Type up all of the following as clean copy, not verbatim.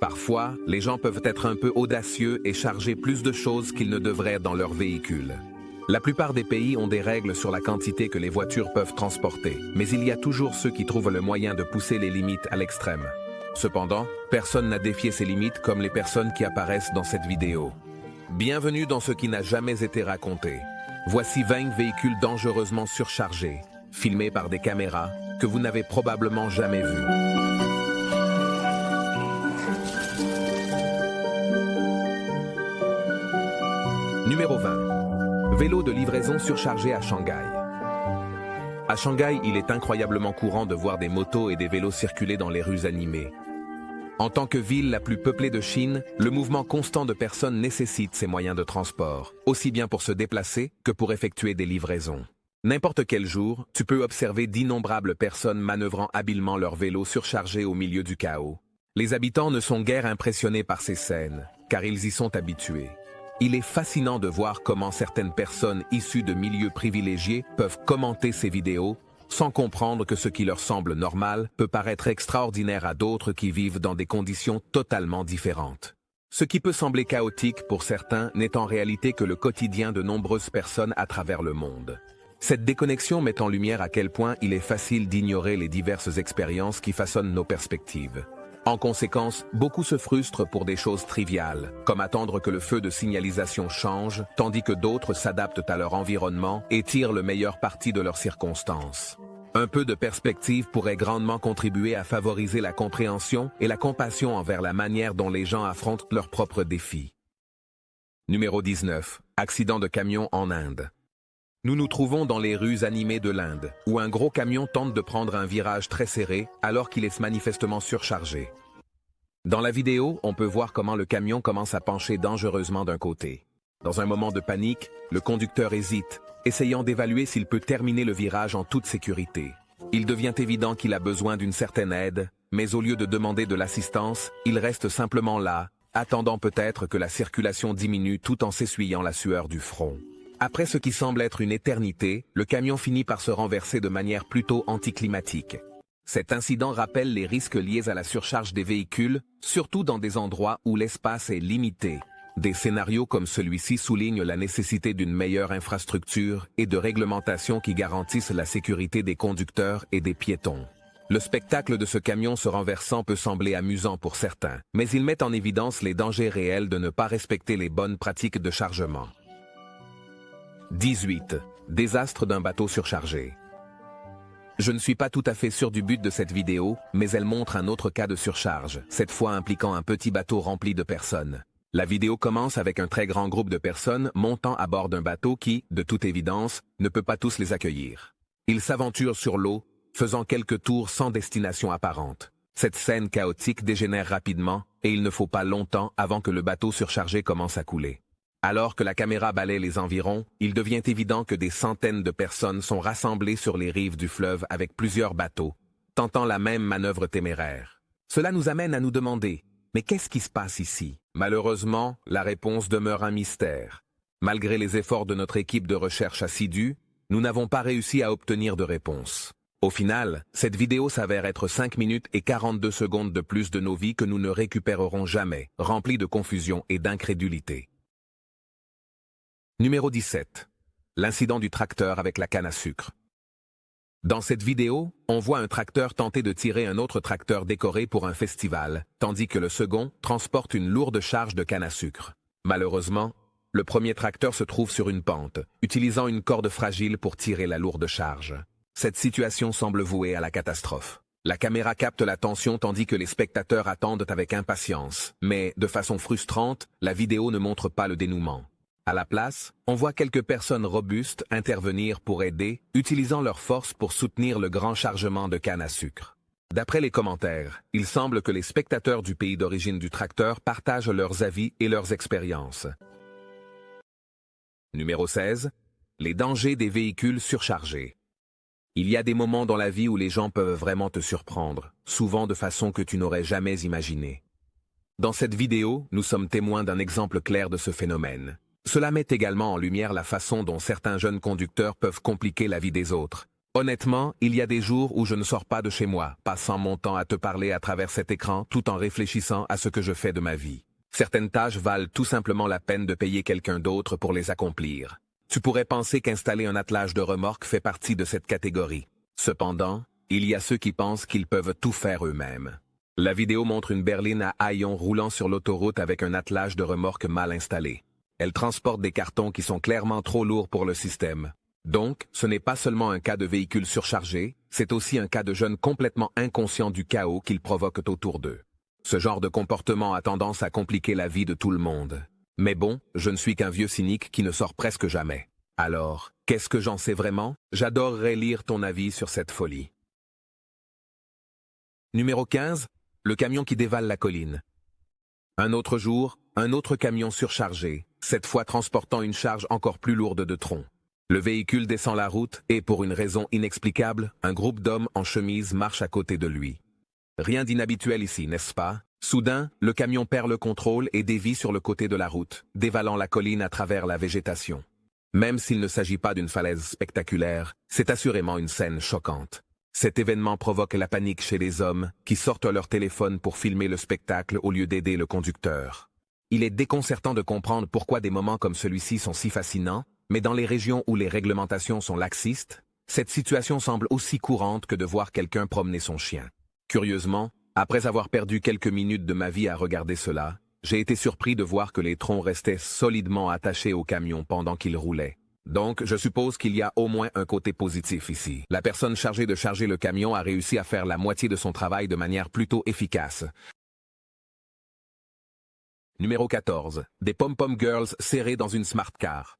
Parfois, les gens peuvent être un peu audacieux et charger plus de choses qu'ils ne devraient dans leur véhicule. La plupart des pays ont des règles sur la quantité que les voitures peuvent transporter, mais il y a toujours ceux qui trouvent le moyen de pousser les limites à l'extrême. Cependant, personne n'a défié ces limites comme les personnes qui apparaissent dans cette vidéo. Bienvenue dans ce qui n'a jamais été raconté. Voici 20 véhicules dangereusement surchargés, filmés par des caméras que vous n'avez probablement jamais vues. Numéro 20. Vélo de livraison surchargé à Shanghai. À Shanghai, il est incroyablement courant de voir des motos et des vélos circuler dans les rues animées. En tant que ville la plus peuplée de Chine, le mouvement constant de personnes nécessite ces moyens de transport, aussi bien pour se déplacer que pour effectuer des livraisons. N'importe quel jour, tu peux observer d'innombrables personnes manœuvrant habilement leurs vélos surchargés au milieu du chaos. Les habitants ne sont guère impressionnés par ces scènes, car ils y sont habitués. Il est fascinant de voir comment certaines personnes issues de milieux privilégiés peuvent commenter ces vidéos sans comprendre que ce qui leur semble normal peut paraître extraordinaire à d'autres qui vivent dans des conditions totalement différentes. Ce qui peut sembler chaotique pour certains n'est en réalité que le quotidien de nombreuses personnes à travers le monde. Cette déconnexion met en lumière à quel point il est facile d'ignorer les diverses expériences qui façonnent nos perspectives. En conséquence, beaucoup se frustrent pour des choses triviales, comme attendre que le feu de signalisation change, tandis que d'autres s'adaptent à leur environnement et tirent le meilleur parti de leurs circonstances. Un peu de perspective pourrait grandement contribuer à favoriser la compréhension et la compassion envers la manière dont les gens affrontent leurs propres défis. Numéro 19. Accident de camion en Inde. Nous nous trouvons dans les rues animées de l'Inde, où un gros camion tente de prendre un virage très serré alors qu'il est manifestement surchargé. Dans la vidéo, on peut voir comment le camion commence à pencher dangereusement d'un côté. Dans un moment de panique, le conducteur hésite, essayant d'évaluer s'il peut terminer le virage en toute sécurité. Il devient évident qu'il a besoin d'une certaine aide, mais au lieu de demander de l'assistance, il reste simplement là, attendant peut-être que la circulation diminue tout en s'essuyant la sueur du front. Après ce qui semble être une éternité, le camion finit par se renverser de manière plutôt anticlimatique. Cet incident rappelle les risques liés à la surcharge des véhicules, surtout dans des endroits où l'espace est limité. Des scénarios comme celui-ci soulignent la nécessité d'une meilleure infrastructure et de réglementations qui garantissent la sécurité des conducteurs et des piétons. Le spectacle de ce camion se renversant peut sembler amusant pour certains, mais il met en évidence les dangers réels de ne pas respecter les bonnes pratiques de chargement. 18. Désastre d'un bateau surchargé. Je ne suis pas tout à fait sûr du but de cette vidéo, mais elle montre un autre cas de surcharge, cette fois impliquant un petit bateau rempli de personnes. La vidéo commence avec un très grand groupe de personnes montant à bord d'un bateau qui, de toute évidence, ne peut pas tous les accueillir. Ils s'aventurent sur l'eau, faisant quelques tours sans destination apparente. Cette scène chaotique dégénère rapidement, et il ne faut pas longtemps avant que le bateau surchargé commence à couler. Alors que la caméra balaie les environs, il devient évident que des centaines de personnes sont rassemblées sur les rives du fleuve avec plusieurs bateaux, tentant la même manœuvre téméraire. Cela nous amène à nous demander, mais qu'est-ce qui se passe ici? Malheureusement, la réponse demeure un mystère. Malgré les efforts de notre équipe de recherche assidue, nous n'avons pas réussi à obtenir de réponse. Au final, cette vidéo s'avère être 5 minutes et 42 secondes de plus de nos vies que nous ne récupérerons jamais, remplie de confusion et d'incrédulité. Numéro 17. L'incident du tracteur avec la canne à sucre. Dans cette vidéo, on voit un tracteur tenter de tirer un autre tracteur décoré pour un festival, tandis que le second transporte une lourde charge de canne à sucre. Malheureusement, le premier tracteur se trouve sur une pente, utilisant une corde fragile pour tirer la lourde charge. Cette situation semble vouée à la catastrophe. La caméra capte la tension tandis que les spectateurs attendent avec impatience, mais, de façon frustrante, la vidéo ne montre pas le dénouement. À la place, on voit quelques personnes robustes intervenir pour aider, utilisant leur force pour soutenir le grand chargement de canne à sucre. D'après les commentaires, il semble que les spectateurs du pays d'origine du tracteur partagent leurs avis et leurs expériences. Numéro 16. Les dangers des véhicules surchargés. Il y a des moments dans la vie où les gens peuvent vraiment te surprendre, souvent de façon que tu n'aurais jamais imaginée. Dans cette vidéo, nous sommes témoins d'un exemple clair de ce phénomène. Cela met également en lumière la façon dont certains jeunes conducteurs peuvent compliquer la vie des autres, Honnêtement, il y a des jours où je ne sors pas de chez moi, passant mon temps à te parler à travers cet écran tout en réfléchissant à ce que je fais de ma vie. Certaines tâches valent tout simplement la peine de payer quelqu'un d'autre pour les accomplir. Tu pourrais penser qu'installer un attelage de remorque fait partie de cette catégorie. Cependant, il y a ceux qui pensent qu'ils peuvent tout faire eux-mêmes. La vidéo montre une berline à haillons roulant sur l'autoroute avec un attelage de remorque mal installé. Elle transporte des cartons qui sont clairement trop lourds pour le système. Donc, ce n'est pas seulement un cas de véhicule surchargé, c'est aussi un cas de jeunes complètement inconscients du chaos qu'ils provoquent autour d'eux. Ce genre de comportement a tendance à compliquer la vie de tout le monde. Mais bon, je ne suis qu'un vieux cynique qui ne sort presque jamais. Alors, qu'est-ce que j'en sais vraiment? J'adorerais lire ton avis sur cette folie. Numéro 15, le camion qui dévale la colline. Un autre jour, un autre camion surchargé, cette fois transportant une charge encore plus lourde de troncs. Le véhicule descend la route et, pour une raison inexplicable, un groupe d'hommes en chemise marche à côté de lui. Rien d'inhabituel ici, n'est-ce pas? Soudain, le camion perd le contrôle et dévie sur le côté de la route, dévalant la colline à travers la végétation. Même s'il ne s'agit pas d'une falaise spectaculaire, c'est assurément une scène choquante. Cet événement provoque la panique chez les hommes qui sortent leur téléphone pour filmer le spectacle au lieu d'aider le conducteur. Il est déconcertant de comprendre pourquoi des moments comme celui-ci sont si fascinants, mais dans les régions où les réglementations sont laxistes, cette situation semble aussi courante que de voir quelqu'un promener son chien. Curieusement, après avoir perdu quelques minutes de ma vie à regarder cela, j'ai été surpris de voir que les troncs restaient solidement attachés au camion pendant qu'il roulait. Donc, je suppose qu'il y a au moins un côté positif ici. La personne chargée de charger le camion a réussi à faire la moitié de son travail de manière plutôt efficace. Numéro 14. Des pom-pom girls serrées dans une smart car.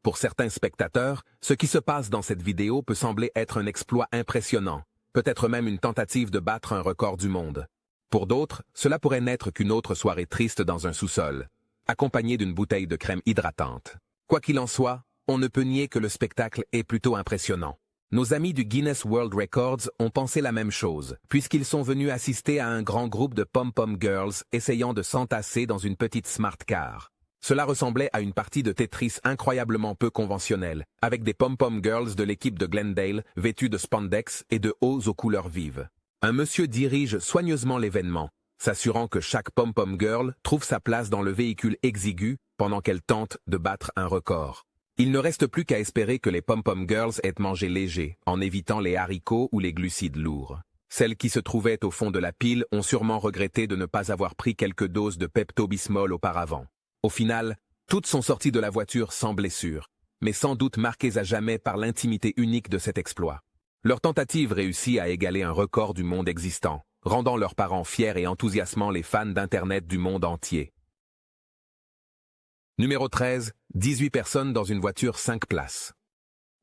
Pour certains spectateurs, ce qui se passe dans cette vidéo peut sembler être un exploit impressionnant, peut-être même une tentative de battre un record du monde. Pour d'autres, cela pourrait n'être qu'une autre soirée triste dans un sous-sol, accompagnée d'une bouteille de crème hydratante. Quoi qu'il en soit, on ne peut nier que le spectacle est plutôt impressionnant. Nos amis du Guinness World Records ont pensé la même chose, puisqu'ils sont venus assister à un grand groupe de pom-pom girls essayant de s'entasser dans une petite smart car. Cela ressemblait à une partie de Tetris incroyablement peu conventionnelle, avec des pom-pom girls de l'équipe de Glendale vêtues de spandex et de hauts aux couleurs vives. Un monsieur dirige soigneusement l'événement, s'assurant que chaque pom-pom girl trouve sa place dans le véhicule exigu pendant qu'elle tente de battre un record. Il ne reste plus qu'à espérer que les pom-pom girls aient mangé léger, en évitant les haricots ou les glucides lourds. Celles qui se trouvaient au fond de la pile ont sûrement regretté de ne pas avoir pris quelques doses de Pepto-Bismol auparavant. Au final, toutes sont sorties de la voiture sans blessure, mais sans doute marquées à jamais par l'intimité unique de cet exploit. Leur tentative réussit à égaler un record du monde existant, rendant leurs parents fiers et enthousiasmant les fans d'Internet du monde entier. Numéro 13, 18 personnes dans une voiture 5 places.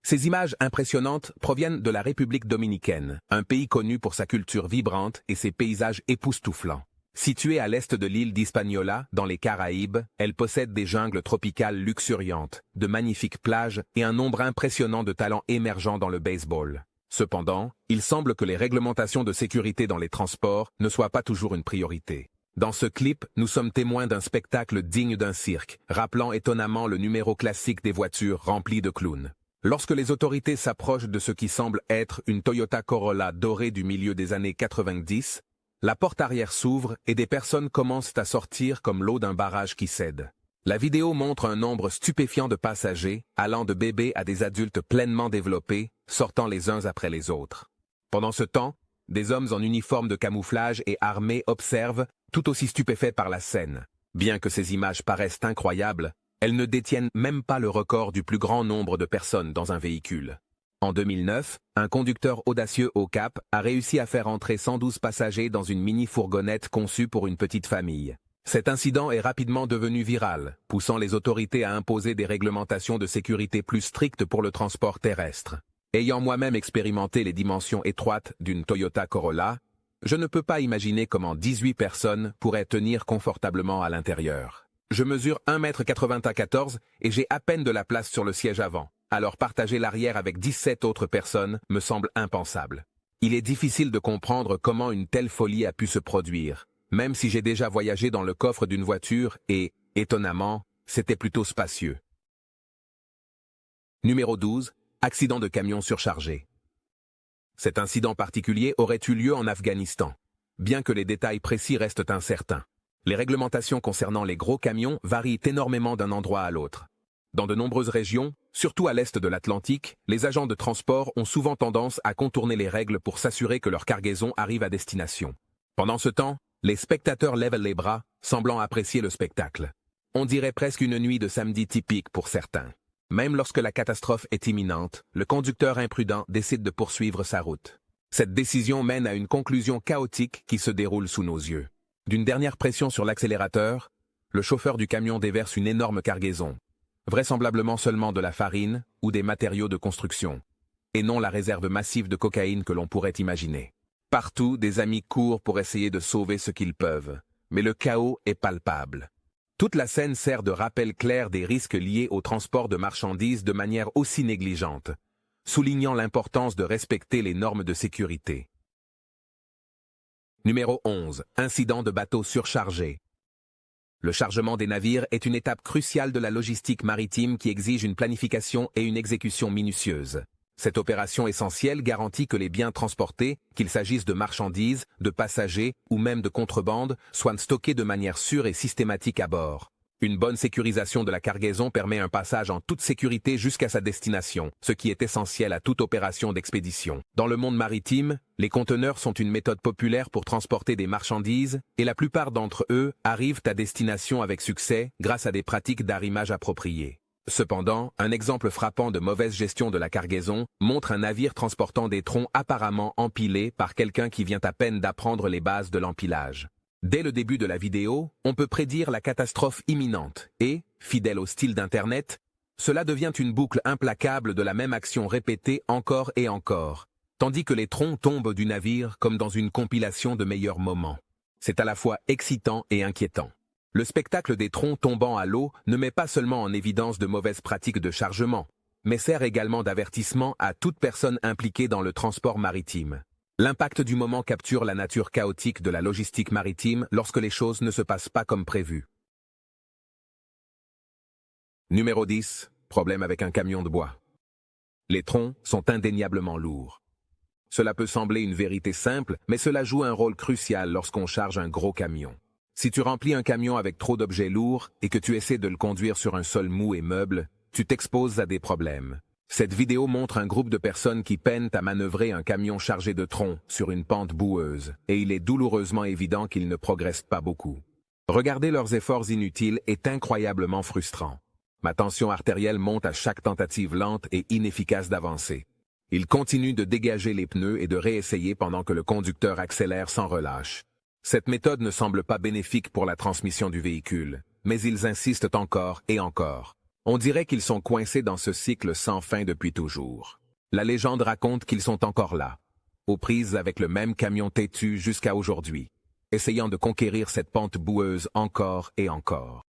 Ces images impressionnantes proviennent de la République dominicaine, un pays connu pour sa culture vibrante et ses paysages époustouflants. Située à l'est de l'île d'Hispaniola, dans les Caraïbes, elle possède des jungles tropicales luxuriantes, de magnifiques plages et un nombre impressionnant de talents émergents dans le baseball. Cependant, il semble que les réglementations de sécurité dans les transports ne soient pas toujours une priorité. Dans ce clip, nous sommes témoins d'un spectacle digne d'un cirque, rappelant étonnamment le numéro classique des voitures remplies de clowns. Lorsque les autorités s'approchent de ce qui semble être une Toyota Corolla dorée du milieu des années 90, la porte arrière s'ouvre et des personnes commencent à sortir comme l'eau d'un barrage qui cède. La vidéo montre un nombre stupéfiant de passagers, allant de bébés à des adultes pleinement développés, sortant les uns après les autres. Pendant ce temps, des hommes en uniforme de camouflage et armés observent, tout aussi stupéfaits par la scène. Bien que ces images paraissent incroyables, elles ne détiennent même pas le record du plus grand nombre de personnes dans un véhicule. En 2009, un conducteur audacieux au Cap a réussi à faire entrer 112 passagers dans une mini-fourgonnette conçue pour une petite famille. Cet incident est rapidement devenu viral, poussant les autorités à imposer des réglementations de sécurité plus strictes pour le transport terrestre. Ayant moi-même expérimenté les dimensions étroites d'une Toyota Corolla, je ne peux pas imaginer comment 18 personnes pourraient tenir confortablement à l'intérieur. Je mesure 1,94 m et j'ai à peine de la place sur le siège avant, alors partager l'arrière avec 17 autres personnes me semble impensable. Il est difficile de comprendre comment une telle folie a pu se produire, même si j'ai déjà voyagé dans le coffre d'une voiture et, étonnamment, c'était plutôt spacieux. Numéro 12. Accident de camion surchargé. Cet incident particulier aurait eu lieu en Afghanistan, bien que les détails précis restent incertains. Les réglementations concernant les gros camions varient énormément d'un endroit à l'autre. Dans de nombreuses régions, surtout à l'est de l'Atlantique, les agents de transport ont souvent tendance à contourner les règles pour s'assurer que leur cargaison arrive à destination. Pendant ce temps, les spectateurs lèvent les bras, semblant apprécier le spectacle. On dirait presque une nuit de samedi typique pour certains. Même lorsque la catastrophe est imminente, le conducteur imprudent décide de poursuivre sa route. Cette décision mène à une conclusion chaotique qui se déroule sous nos yeux. D'une dernière pression sur l'accélérateur, le chauffeur du camion déverse une énorme cargaison, vraisemblablement seulement de la farine ou des matériaux de construction, et non la réserve massive de cocaïne que l'on pourrait imaginer. Partout, des amis courent pour essayer de sauver ce qu'ils peuvent, mais le chaos est palpable. Toute la scène sert de rappel clair des risques liés au transport de marchandises de manière aussi négligente, soulignant l'importance de respecter les normes de sécurité. Numéro 11. Incident de bateau surchargé. Le chargement des navires est une étape cruciale de la logistique maritime qui exige une planification et une exécution minutieuse. Cette opération essentielle garantit que les biens transportés, qu'il s'agisse de marchandises, de passagers ou même de contrebande, soient stockés de manière sûre et systématique à bord. Une bonne sécurisation de la cargaison permet un passage en toute sécurité jusqu'à sa destination, ce qui est essentiel à toute opération d'expédition. Dans le monde maritime, les conteneurs sont une méthode populaire pour transporter des marchandises, et la plupart d'entre eux arrivent à destination avec succès grâce à des pratiques d'arrimage appropriées. Cependant, un exemple frappant de mauvaise gestion de la cargaison montre un navire transportant des troncs apparemment empilés par quelqu'un qui vient à peine d'apprendre les bases de l'empilage. Dès le début de la vidéo, on peut prédire la catastrophe imminente et, fidèle au style d'Internet, cela devient une boucle implacable de la même action répétée encore et encore, tandis que les troncs tombent du navire comme dans une compilation de meilleurs moments. C'est à la fois excitant et inquiétant. Le spectacle des troncs tombant à l'eau ne met pas seulement en évidence de mauvaises pratiques de chargement, mais sert également d'avertissement à toute personne impliquée dans le transport maritime. L'impact du moment capture la nature chaotique de la logistique maritime lorsque les choses ne se passent pas comme prévu. Numéro 10. Problème avec un camion de bois. Les troncs sont indéniablement lourds. Cela peut sembler une vérité simple, mais cela joue un rôle crucial lorsqu'on charge un gros camion. Si tu remplis un camion avec trop d'objets lourds et que tu essaies de le conduire sur un sol mou et meuble, tu t'exposes à des problèmes. Cette vidéo montre un groupe de personnes qui peinent à manœuvrer un camion chargé de troncs sur une pente boueuse, et il est douloureusement évident qu'ils ne progressent pas beaucoup. Regarder leurs efforts inutiles est incroyablement frustrant. Ma tension artérielle monte à chaque tentative lente et inefficace d'avancer. Ils continuent de dégager les pneus et de réessayer pendant que le conducteur accélère sans relâche. Cette méthode ne semble pas bénéfique pour la transmission du véhicule, mais ils insistent encore et encore. On dirait qu'ils sont coincés dans ce cycle sans fin depuis toujours. La légende raconte qu'ils sont encore là, aux prises avec le même camion têtu jusqu'à aujourd'hui, essayant de conquérir cette pente boueuse encore et encore.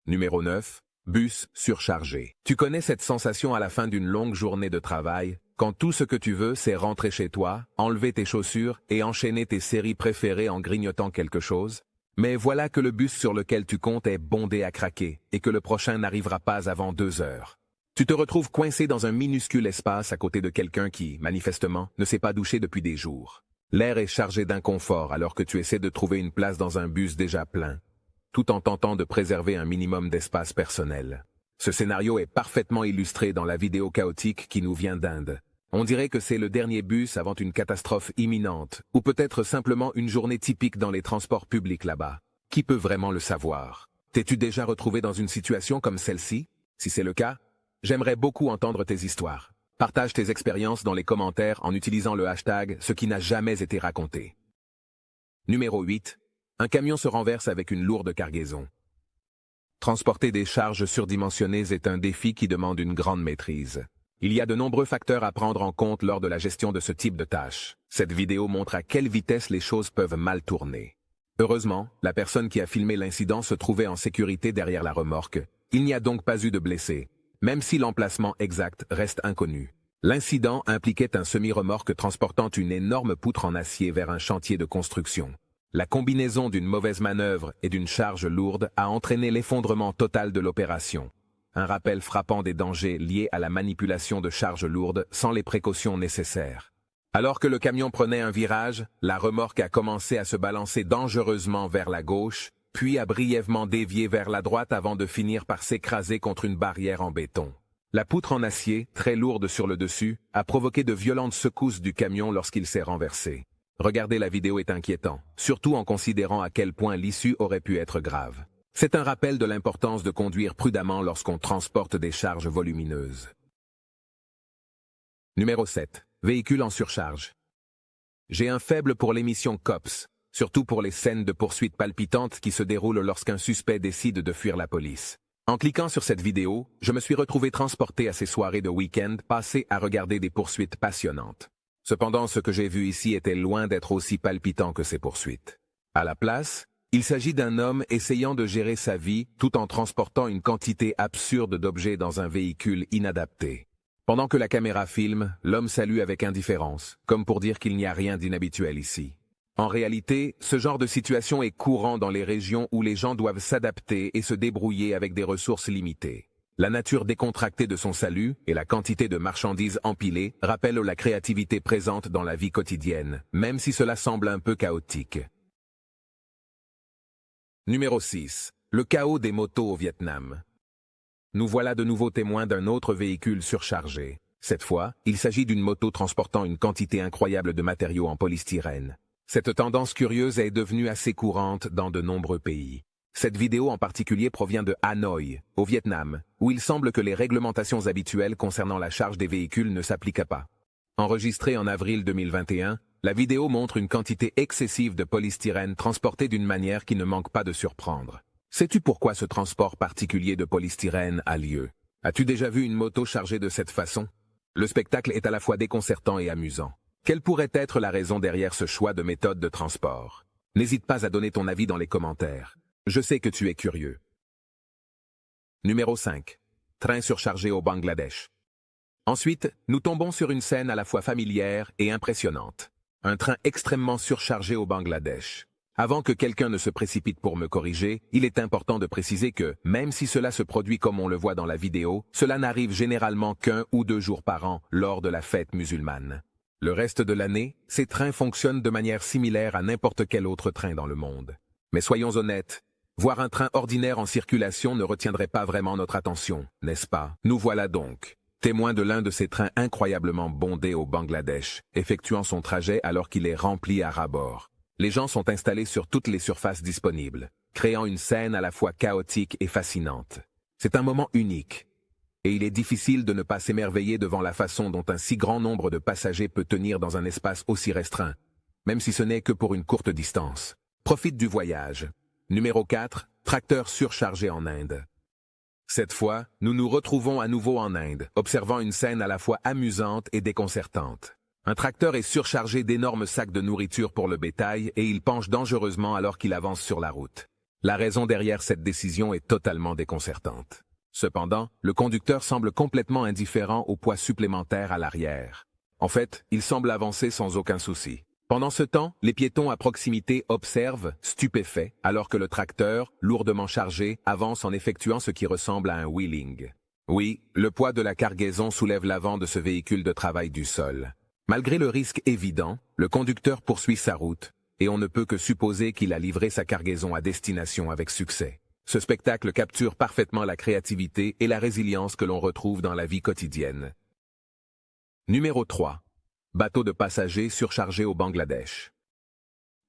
Numéro 9. Bus surchargé. Tu connais cette sensation à la fin d'une longue journée de travail, quand tout ce que tu veux c'est rentrer chez toi, enlever tes chaussures et enchaîner tes séries préférées en grignotant quelque chose? Mais voilà que le bus sur lequel tu comptes est bondé à craquer et que le prochain n'arrivera pas avant 2 heures. Tu te retrouves coincé dans un minuscule espace à côté de quelqu'un qui, manifestement, ne s'est pas douché depuis des jours. L'air est chargé d'inconfort alors que tu essaies de trouver une place dans un bus déjà plein, tout en tentant de préserver un minimum d'espace personnel. Ce scénario est parfaitement illustré dans la vidéo chaotique qui nous vient d'Inde. On dirait que c'est le dernier bus avant une catastrophe imminente, ou peut-être simplement une journée typique dans les transports publics là-bas. Qui peut vraiment le savoir? T'es-tu déjà retrouvé dans une situation comme celle-ci? Si c'est le cas, j'aimerais beaucoup entendre tes histoires. Partage tes expériences dans les commentaires en utilisant le hashtag « ce qui n'a jamais été raconté ». Numéro 8. Un camion se renverse avec une lourde cargaison. Transporter des charges surdimensionnées est un défi qui demande une grande maîtrise. Il y a de nombreux facteurs à prendre en compte lors de la gestion de ce type de tâche. Cette vidéo montre à quelle vitesse les choses peuvent mal tourner. Heureusement, la personne qui a filmé l'incident se trouvait en sécurité derrière la remorque. Il n'y a donc pas eu de blessés, même si l'emplacement exact reste inconnu. L'incident impliquait un semi-remorque transportant une énorme poutre en acier vers un chantier de construction. La combinaison d'une mauvaise manœuvre et d'une charge lourde a entraîné l'effondrement total de l'opération. un rappel frappant des dangers liés à la manipulation de charges lourdes sans les précautions nécessaires. Alors que le camion prenait un virage, la remorque a commencé à se balancer dangereusement vers la gauche, puis a brièvement dévié vers la droite avant de finir par s'écraser contre une barrière en béton. La poutre en acier, très lourde sur le dessus, a provoqué de violentes secousses du camion lorsqu'il s'est renversé. Regarder la vidéo est inquiétant, surtout en considérant à quel point l'issue aurait pu être grave. C'est un rappel de l'importance de conduire prudemment lorsqu'on transporte des charges volumineuses. Numéro 7. Véhicule en surcharge. J'ai un faible pour l'émission Cops, surtout pour les scènes de poursuites palpitantes qui se déroulent lorsqu'un suspect décide de fuir la police. En cliquant sur cette vidéo, je me suis retrouvé transporté à ces soirées de week-end passées à regarder des poursuites passionnantes. Cependant, ce que j'ai vu ici était loin d'être aussi palpitant que ces poursuites. À la place, il s'agit d'un homme essayant de gérer sa vie tout en transportant une quantité absurde d'objets dans un véhicule inadapté. Pendant que la caméra filme, l'homme salue avec indifférence, comme pour dire qu'il n'y a rien d'inhabituel ici. En réalité, ce genre de situation est courant dans les régions où les gens doivent s'adapter et se débrouiller avec des ressources limitées. La nature décontractée de son salut et la quantité de marchandises empilées rappellent la créativité présente dans la vie quotidienne, même si cela semble un peu chaotique. Numéro 6. Le chaos des motos au Vietnam. Nous voilà de nouveau témoins d'un autre véhicule surchargé. Cette fois, il s'agit d'une moto transportant une quantité incroyable de matériaux en polystyrène. Cette tendance curieuse est devenue assez courante dans de nombreux pays. Cette vidéo en particulier provient de Hanoï, au Vietnam, où il semble que les réglementations habituelles concernant la charge des véhicules ne s'appliquent pas. Enregistrée en avril 2021, la vidéo montre une quantité excessive de polystyrène transportée d'une manière qui ne manque pas de surprendre. Sais-tu pourquoi ce transport particulier de polystyrène a lieu? As-tu déjà vu une moto chargée de cette façon? Le spectacle est à la fois déconcertant et amusant. Quelle pourrait être la raison derrière ce choix de méthode de transport? N'hésite pas à donner ton avis dans les commentaires. Je sais que tu es curieux. Numéro 5. Train surchargé au Bangladesh. Ensuite, nous tombons sur une scène à la fois familière et impressionnante. Un train extrêmement surchargé au Bangladesh. Avant que quelqu'un ne se précipite pour me corriger, il est important de préciser que, même si cela se produit comme on le voit dans la vidéo, cela n'arrive généralement qu'1 ou 2 jours par an lors de la fête musulmane. Le reste de l'année, ces trains fonctionnent de manière similaire à n'importe quel autre train dans le monde. Mais soyons honnêtes, voir un train ordinaire en circulation ne retiendrait pas vraiment notre attention, n'est-ce pas? Nous voilà donc, témoins de l'un de ces trains incroyablement bondés au Bangladesh, effectuant son trajet alors qu'il est rempli à ras-bord. Les gens sont installés sur toutes les surfaces disponibles, créant une scène à la fois chaotique et fascinante. C'est un moment unique, et il est difficile de ne pas s'émerveiller devant la façon dont un si grand nombre de passagers peut tenir dans un espace aussi restreint, même si ce n'est que pour une courte distance. Profite du voyage. Numéro 4. Tracteur surchargé en Inde. Cette fois, nous nous retrouvons à nouveau en Inde, observant une scène à la fois amusante et déconcertante. Un tracteur est surchargé d'énormes sacs de nourriture pour le bétail et il penche dangereusement alors qu'il avance sur la route. La raison derrière cette décision est totalement déconcertante. Cependant, le conducteur semble complètement indifférent au poids supplémentaire à l'arrière. En fait, il semble avancer sans aucun souci. Pendant ce temps, les piétons à proximité observent, stupéfaits, alors que le tracteur, lourdement chargé, avance en effectuant ce qui ressemble à un wheeling. Oui, le poids de la cargaison soulève l'avant de ce véhicule de travail du sol. Malgré le risque évident, le conducteur poursuit sa route, et on ne peut que supposer qu'il a livré sa cargaison à destination avec succès. Ce spectacle capture parfaitement la créativité et la résilience que l'on retrouve dans la vie quotidienne. Numéro 3. Bateau de passagers surchargé au Bangladesh.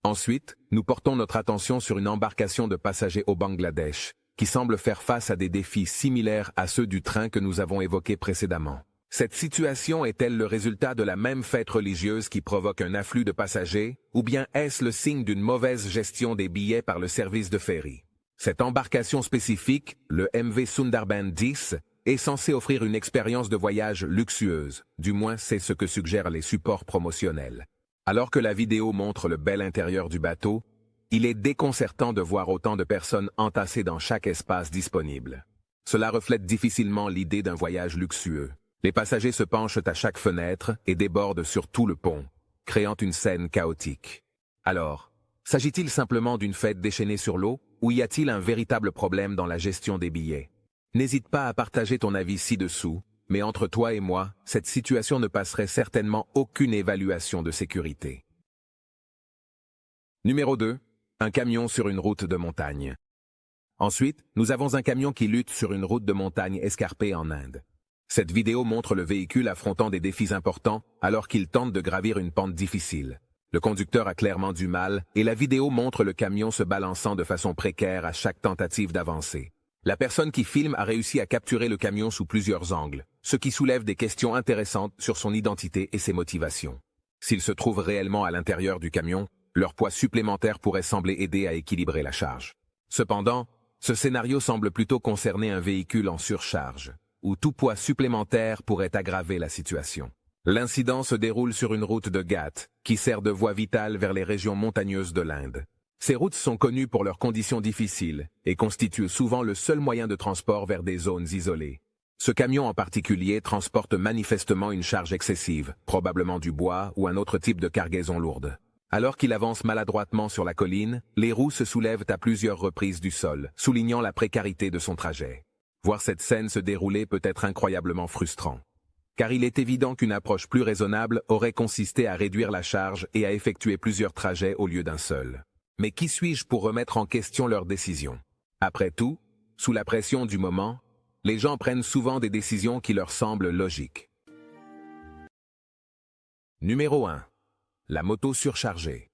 Ensuite, nous portons notre attention sur une embarcation de passagers au Bangladesh, qui semble faire face à des défis similaires à ceux du train que nous avons évoqué précédemment. Cette situation est-elle le résultat de la même fête religieuse qui provoque un afflux de passagers, ou bien est-ce le signe d'une mauvaise gestion des billets par le service de ferry? Cette embarcation spécifique, le MV Sundarban 10, est censée offrir une expérience de voyage luxueuse, du moins c'est ce que suggèrent les supports promotionnels. Alors que la vidéo montre le bel intérieur du bateau, il est déconcertant de voir autant de personnes entassées dans chaque espace disponible. Cela reflète difficilement l'idée d'un voyage luxueux. Les passagers se penchent à chaque fenêtre et débordent sur tout le pont, créant une scène chaotique. Alors, s'agit-il simplement d'une fête déchaînée sur l'eau, ou y a-t-il un véritable problème dans la gestion des billets? N'hésite pas à partager ton avis ci-dessous, mais entre toi et moi, cette situation ne passerait certainement aucune évaluation de sécurité. Numéro 2. Un camion sur une route de montagne. Ensuite, nous avons un camion qui lutte sur une route de montagne escarpée en Inde. Cette vidéo montre le véhicule affrontant des défis importants alors qu'il tente de gravir une pente difficile. Le conducteur a clairement du mal et la vidéo montre le camion se balançant de façon précaire à chaque tentative d'avancer. La personne qui filme a réussi à capturer le camion sous plusieurs angles, ce qui soulève des questions intéressantes sur son identité et ses motivations. S'il se trouve réellement à l'intérieur du camion, leur poids supplémentaire pourrait sembler aider à équilibrer la charge. Cependant, ce scénario semble plutôt concerner un véhicule en surcharge, où tout poids supplémentaire pourrait aggraver la situation. L'incident se déroule sur une route de Ghat, qui sert de voie vitale vers les régions montagneuses de l'Inde. Ces routes sont connues pour leurs conditions difficiles et constituent souvent le seul moyen de transport vers des zones isolées. Ce camion en particulier transporte manifestement une charge excessive, probablement du bois ou un autre type de cargaison lourde. Alors qu'il avance maladroitement sur la colline, les roues se soulèvent à plusieurs reprises du sol, soulignant la précarité de son trajet. Voir cette scène se dérouler peut être incroyablement frustrant. Car il est évident qu'une approche plus raisonnable aurait consisté à réduire la charge et à effectuer plusieurs trajets au lieu d'un seul. Mais qui suis-je pour remettre en question leurs décisions? Après tout, sous la pression du moment, les gens prennent souvent des décisions qui leur semblent logiques. Numéro 1. La moto surchargée.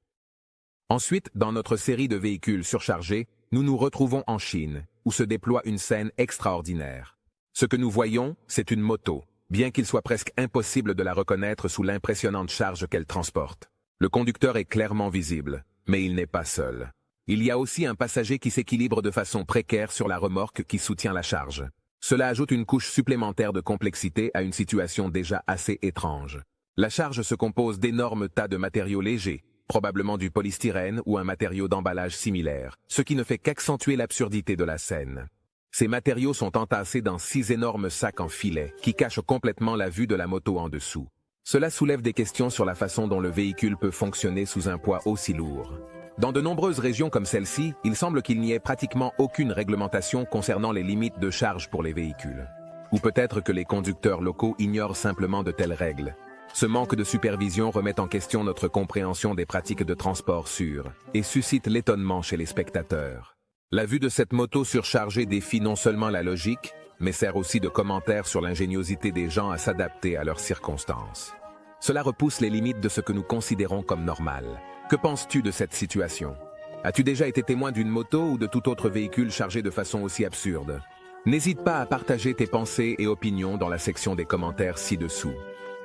Ensuite, dans notre série de véhicules surchargés, nous nous retrouvons en Chine, où se déploie une scène extraordinaire. Ce que nous voyons, c'est une moto, bien qu'il soit presque impossible de la reconnaître sous l'impressionnante charge qu'elle transporte. Le conducteur est clairement visible, mais il n'est pas seul. Il y a aussi un passager qui s'équilibre de façon précaire sur la remorque qui soutient la charge. Cela ajoute une couche supplémentaire de complexité à une situation déjà assez étrange. La charge se compose d'énormes tas de matériaux légers, probablement du polystyrène ou un matériau d'emballage similaire, ce qui ne fait qu'accentuer l'absurdité de la scène. Ces matériaux sont entassés dans 6 énormes sacs en filet, qui cachent complètement la vue de la moto en dessous. Cela soulève des questions sur la façon dont le véhicule peut fonctionner sous un poids aussi lourd. Dans de nombreuses régions comme celle-ci, il semble qu'il n'y ait pratiquement aucune réglementation concernant les limites de charge pour les véhicules. Ou peut-être que les conducteurs locaux ignorent simplement de telles règles. Ce manque de supervision remet en question notre compréhension des pratiques de transport sûr et suscite l'étonnement chez les spectateurs. La vue de cette moto surchargée défie non seulement la logique, mais sert aussi de commentaire sur l'ingéniosité des gens à s'adapter à leurs circonstances. Cela repousse les limites de ce que nous considérons comme normal. Que penses-tu de cette situation? As-tu déjà été témoin d'une moto ou de tout autre véhicule chargé de façon aussi absurde? N'hésite pas à partager tes pensées et opinions dans la section des commentaires ci-dessous.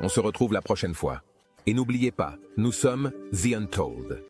On se retrouve la prochaine fois. Et n'oubliez pas, nous sommes The Untold.